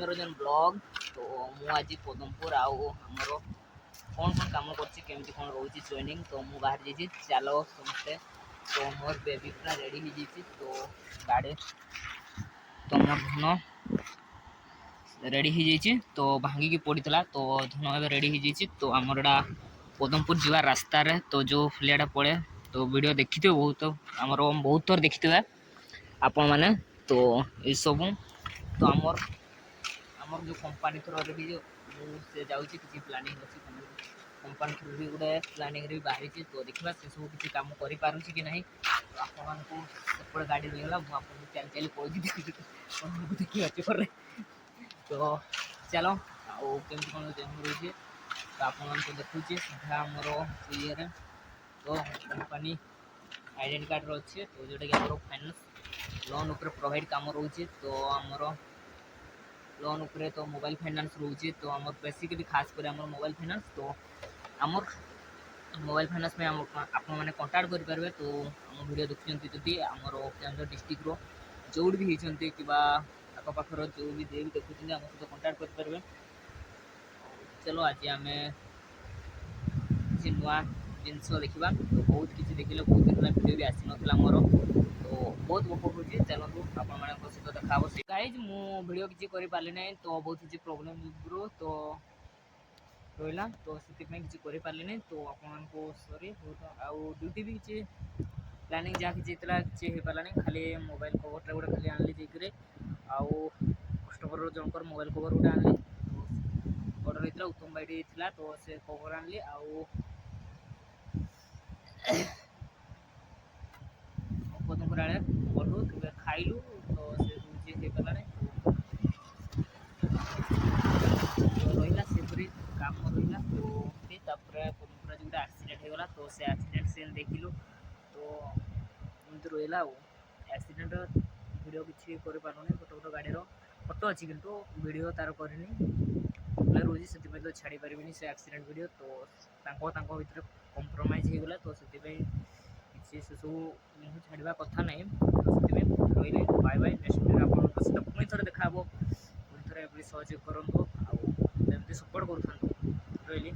मनोरंजन ब्लॉग। तो मु आज पदमपुर आमर कौन कौन कम करमी कौन रोचे ट्रेनिंग तो मुझे बाहर जाइए चलो समस्ते। तो मोर बेबी पूरा रेडी हो जाइए तो गाड़ी तो मोर धन रेडी हो जाइए तो भांगिकी पड़ा तो धन ए रेडी हो जाइए। तो आमर एटा पदमपुर जीवा रास्तार तो जो फिलियाटा पड़े तो वीडियो देखी थे बहुत आमर बहुत थर देखी थे आपण मैंने। तो ये सब तो आमर आमर जो कंपनी थ्रो भी जो से जाऊँ किसी प्लानिंग अच्छी कंपनी थ्रू भी गोटे प्लानिंग भी बाहरी तो देखा से सब किसी कम कर कि नहीं। तो आपको गाड़ी रहीगला मुझे चल चल पहुँची देखिए अच्छे पर तो चलो आमती कौन जन्म रही तो आपको देखुचे सीधा आमर ये तो कंपनी आइडेंटी कार्ड अच्छे तो जोटा कि आम फाइनान्स लोन उपर प्रोवाइड कम रोचे। तो आमर लोन उपर तो मोबाइल फाइनान्स रोचे तो आम बेसिकली खास कर आम मोबाइल फाइनान्स तो आमर मोबाइल फाइनान्स में आपने कंटाक्ट करेंगे। तो आम वीडियो देखुं जदि आमर केन्द्र डिस्ट्रिक्ट जो भी होती कि आखपाखर जो भी देखुं आम सहित कंटाक्ट करेंगे। चलो आज आम नुआ जिनस देखा तो बहुत किसी देखिले बहुत दिन वीडियो भी आसी नाला मोर तो बहुत उपभोग होची। चलतु आपण सहित देखा गाइज मु वीडियो किसी कर पारे ना तो बहुत किसी प्रोब्लेम ब्रो तो रहा तो से किसी कर पारे ना तो आपको सॉरी बहुत आउ ड्यूटी भी किसी प्लानिंग जहाँ किसी किसी हो पारानी खाली मोबाइल कवरटा गोटे खाली आनली जाकर आउ कस्टमर जनकर मोबाइल कवर गोटे आनली ऑर्डर होता उत्तम भाई थी तो से कवर आनली आउ पदमपुर आड़े गलु खाइलु तो से रुचि हो पारानी रहा से पूरी कम रहा तो पदमपुर जो एक्सीडेंट होगा तो से एक्सीडेंट सीन देखिलु तो एमती रहा एक्सीडेंट वीडियो किसी कर पारूनी गोटे गोटे गाड़ी फोटो अच्छी किंतु वीडियो तार करनी रोज से तो छाड़ी पारि से एक्सीडेंट वीडियो तो भर कंप्रोमाइज होगला तो से किसी से सब मुझे छाड़ा कथा ना तो रही बाय बाय नेक्स्ट वीडियो आप पुणी थे देखा पुणी थे सहयोग करूँ आमती सपोर्ट कर रही।